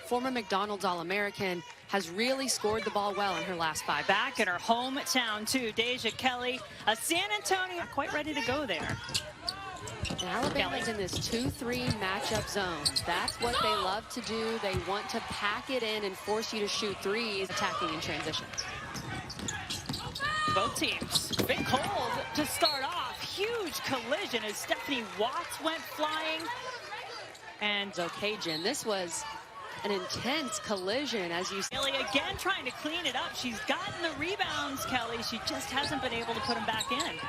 former McDonald's All-American, has really scored the ball well in her last 5. Back in her hometown, too. Deja Kelly, a San Antonio, not quite ready to go there. And Alabama's in this 2-3 matchup zone. That's what they love to do. They want to pack it in and force you to shoot threes, attacking in transition. Both teams a bit cold to start off. Huge collision as Stephanie Watts went flying. And okay, Jen, this was an intense collision, as you see. Kelly again trying to clean it up. She's gotten the rebounds, Kelly. She just hasn't been able to put them back in.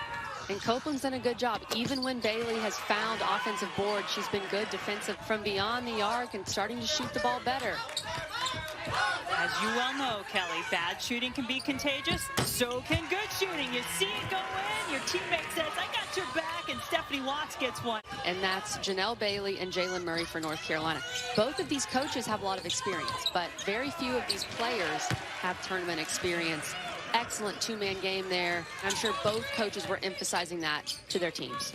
And Copeland's done a good job. Even when Bailey has found offensive boards, she's been good defensive from beyond the arc and starting to shoot the ball better. As you well know, Kelly, bad shooting can be contagious. So can good shooting. You see it go in, your teammate says, I got your back, and Stephanie Watts gets one. And that's Janelle Bailey and Jalen Murray for North Carolina. Both of these coaches have a lot of experience, but very few of these players have tournament experience. Excellent two-man game there. I'm sure both coaches were emphasizing that to their teams.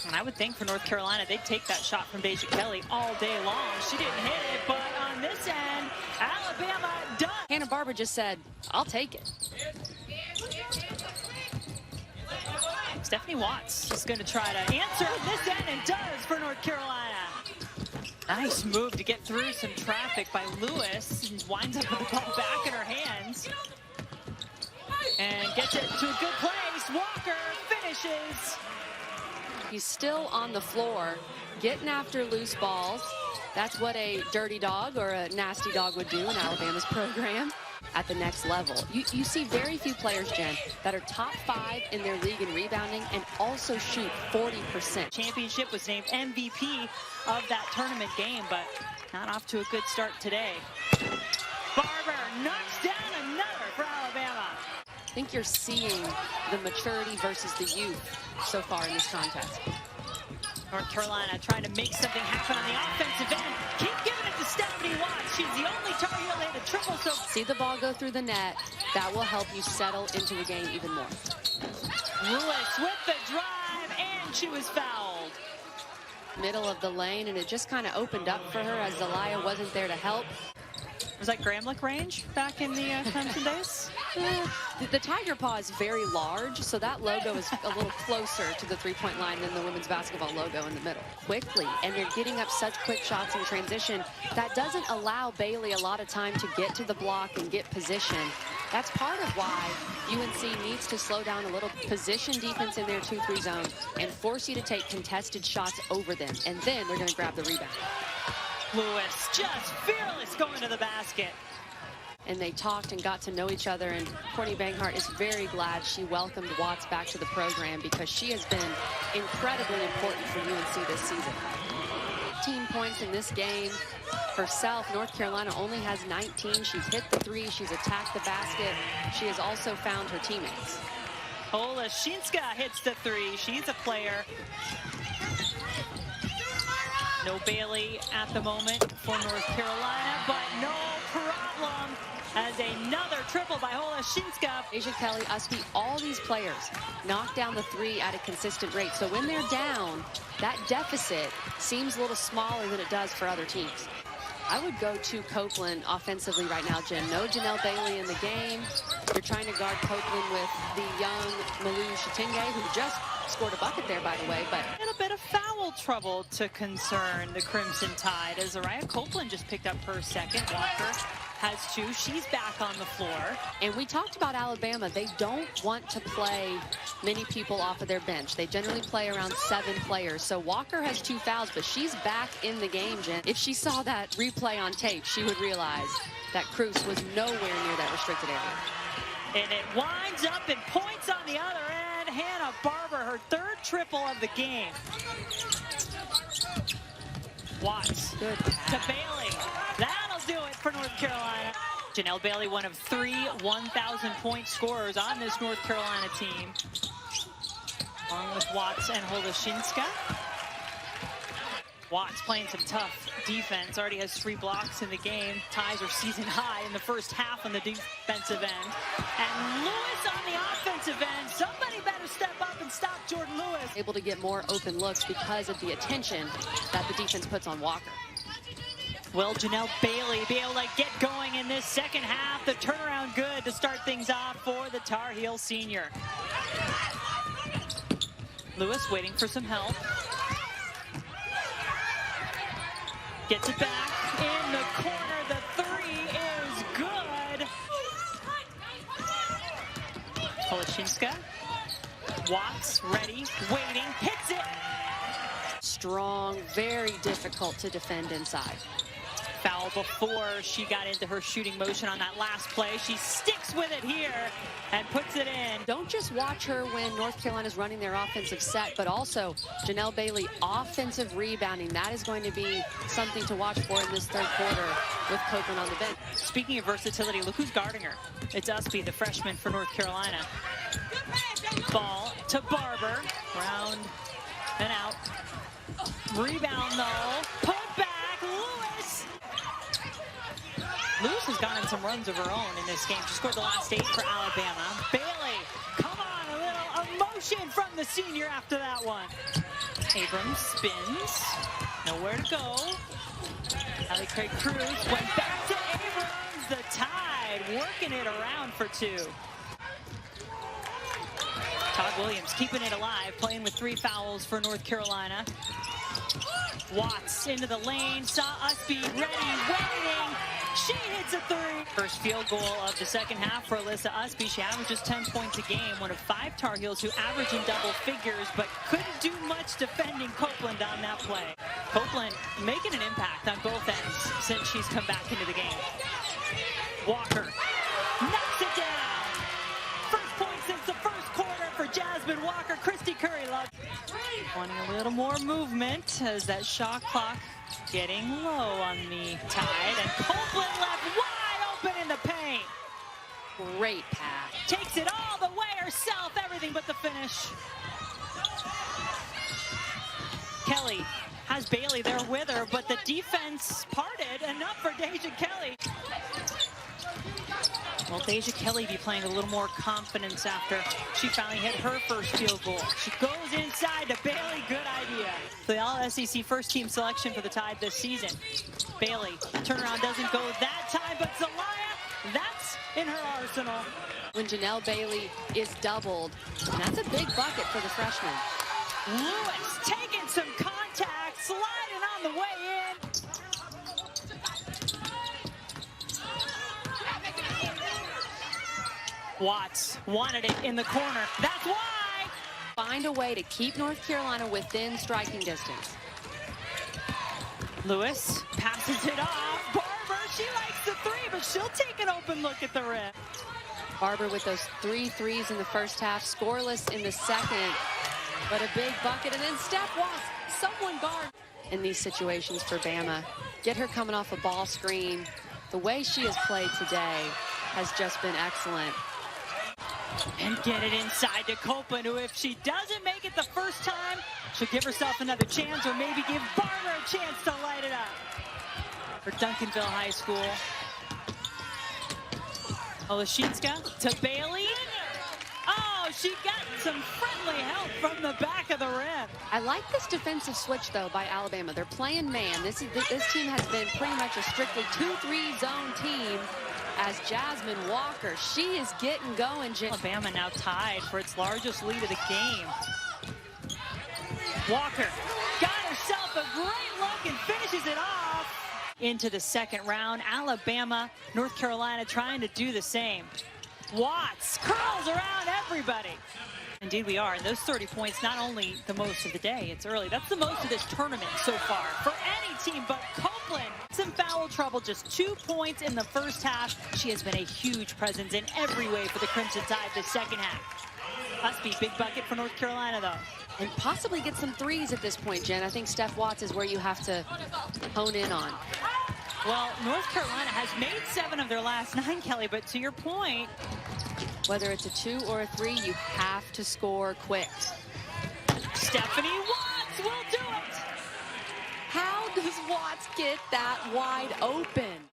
And I would think for North Carolina, they'd take that shot from Deja Kelly all day long. She didn't hit it, but on this end, Alabama does. Hannah Barber just said, I'll take it. Stephanie Watts is going to try to answer on this end and does for North Carolina. Nice move to get through some traffic by Lewis. And winds up with the ball back in her hands. And gets it to a good place. Walker finishes. He's still on the floor, getting after loose balls. That's what a dirty dog or a nasty dog would do in Alabama's program at the next level. You see very few players, Jen, that are top 5 in their league in rebounding and also shoot 40%. Championship was named MVP of that tournament game, but not off to a good start today. Barber knocks down another for Alabama. I think you're seeing the maturity versus the youth so far in this contest. North Carolina trying to make something happen on the offensive end. Keep giving it to Stephanie Watts. She's the only target to land a triple. So see the ball go through the net. That will help you settle into a game even more. Lewis with the drive, and she was fouled. Middle of the lane, and it just kind of opened up for her as Zelaya wasn't there to help. Was that Gramlich range back in the Clemson days? The Tiger Paw is very large, so that logo is a little closer to the three-point line than the women's basketball logo in the middle. Quickly, and they're getting up such quick shots in transition. That doesn't allow Bailey a lot of time to get to the block and get position. That's part of why UNC needs to slow down a little, position defense in their 2-3 zone and force you to take contested shots over them, and then they're going to grab the rebound. Lewis just fearless going to the basket. And they talked and got to know each other, and Courtney Banghart is very glad she welcomed Watts back to the program because she has been incredibly important for UNC this season. 15 points in this game herself. North Carolina only has 19. She's hit the three. She's attacked the basket. She has also found her teammates. Olashinska hits the three. She's a player. No Bailey at the moment for North Carolina, but no problem as another triple by Olashinska. Deja Kelly, Usby, all these players knock down the three at a consistent rate. So when they're down, that deficit seems a little smaller than it does for other teams. I would go to Copeland offensively right now, Jen. No Janelle Bailey in the game. You're trying to guard Copeland with the young Malu Shatinge, who just scored a bucket there, by the way. But a little bit of foul trouble to concern the Crimson Tide as Araya Copeland just picked up her second. Walker has 2. She's back on the floor. And we talked about Alabama. They don't want to play many people off of their bench. They generally play around 7 players. So Walker has 2 fouls, but she's back in the game, Jen. If she saw that replay on tape, she would realize that Cruz was nowhere near that restricted area. And it winds up in points on the other end. Hannah Barber, her 3rd triple of the game. Watts Good to Bailey. That'll do it for North Carolina. Janelle Bailey, one of 3 1,000-point scorers on this North Carolina team, along with Watts and Olashinska. Watts playing some tough defense, already has 3 blocks in the game. Ties are season high in the first half on the defensive end. And Lewis on the offensive end. Somebody better step up and stop Jordan Lewis. Able to get more open looks because of the attention that the defense puts on Walker. Will Janelle Bailey be able to get going in this second half? The turnaround good to start things off for the Tar Heel senior. Lewis waiting for some help. Gets it back in the corner. The three is good. Koleshinska. Watts ready, waiting, hits it. Strong, very difficult to defend inside. Foul before she got into her shooting motion on that last play. She sticks with it here and puts it in. Don't just watch her when North Carolina's running their offensive set, but also Janelle Bailey offensive rebounding. That is going to be something to watch for in this third quarter with Copeland on the bench. Speaking of versatility, look who's guarding her. It's Usby, the freshman for North Carolina. Ball to Barber. Round and out. Rebound though. Put back. Lewis. Lewis has gotten some runs of her own in this game. She scored the last 8 for Alabama. Bailey, come on, a little emotion from the senior after that one. Abrams spins. Nowhere to go. Allie Craig Cruz went back to Abrams. The Tide working it around for 2. Todd Williams keeping it alive, playing with 3 fouls for North Carolina. Watts into the lane, saw Usby ready, waiting. She hits a 3. First field goal of the second half for Alyssa Usby. She averages 10 points a game, one of 5 Tar Heels who average in double figures, but couldn't do much defending Copeland on that play. Copeland making an impact on both ends since she's come back into the game. Walker knocks it down. First point since the first quarter for Jasmine Walker. Christy Curry loves wanting a little more movement as that shot clock getting low on the Tide, and Copeland left wide open in the paint. Great pass. Takes it all the way herself, everything but the finish. Kelly has Bailey there with her, but the defense parted enough for Deja Kelly. Will Deja Kelly be playing a little more confidence after she finally hit her first field goal? She goes inside to Bailey, good idea. The All-SEC first team selection for the Tide this season. Bailey, turnaround doesn't go that time, but Zelaya, that's in her arsenal. When Janelle Bailey is doubled, that's a big bucket for the freshman. Lewis taking some contact, sliding on the way in. Watts wanted it in the corner. That's why. Find a way to keep North Carolina within striking distance. Lewis passes it off. Barber, she likes the 3, but she'll take an open look at the rim. Barber with those 3 threes in the first half, scoreless in the second, but a big bucket. And then Steph Watts, someone guard in these situations for Bama. Get her coming off a ball screen. The way she has played today has just been excellent. And get it inside to Copeland, who if she doesn't make it the first time, she'll give herself another chance, or maybe give Barber a chance to light it up. For Duncanville High School. Koleshinska to Bailey. Oh, she got some friendly help from the back of the rim. I like this defensive switch, though, by Alabama. They're playing man. This team has been pretty much a strictly 2-3 zone team. As Jasmine Walker, she is getting going. Alabama now tied for its largest lead of the game. Walker got herself a great look and finishes it off. Into the second round, Alabama, North Carolina trying to do the same. Watts curls around everybody. Indeed we are, and those 30 points, not only the most of the day, it's early, that's the most of this tournament so far for any team, but Copeland, some foul trouble, just 2 points in the first half. She has been a huge presence in every way for the Crimson Tide this second half. Must be big bucket for North Carolina, though. And possibly get some threes at this point, Jen. I think Steph Watts is where you have to hone in on. Well, North Carolina has made 7 of their last 9, Kelly, but to your point, whether it's a 2 or a 3, you have to score quick. Stephanie Watts will do it. How does Watts get that wide open?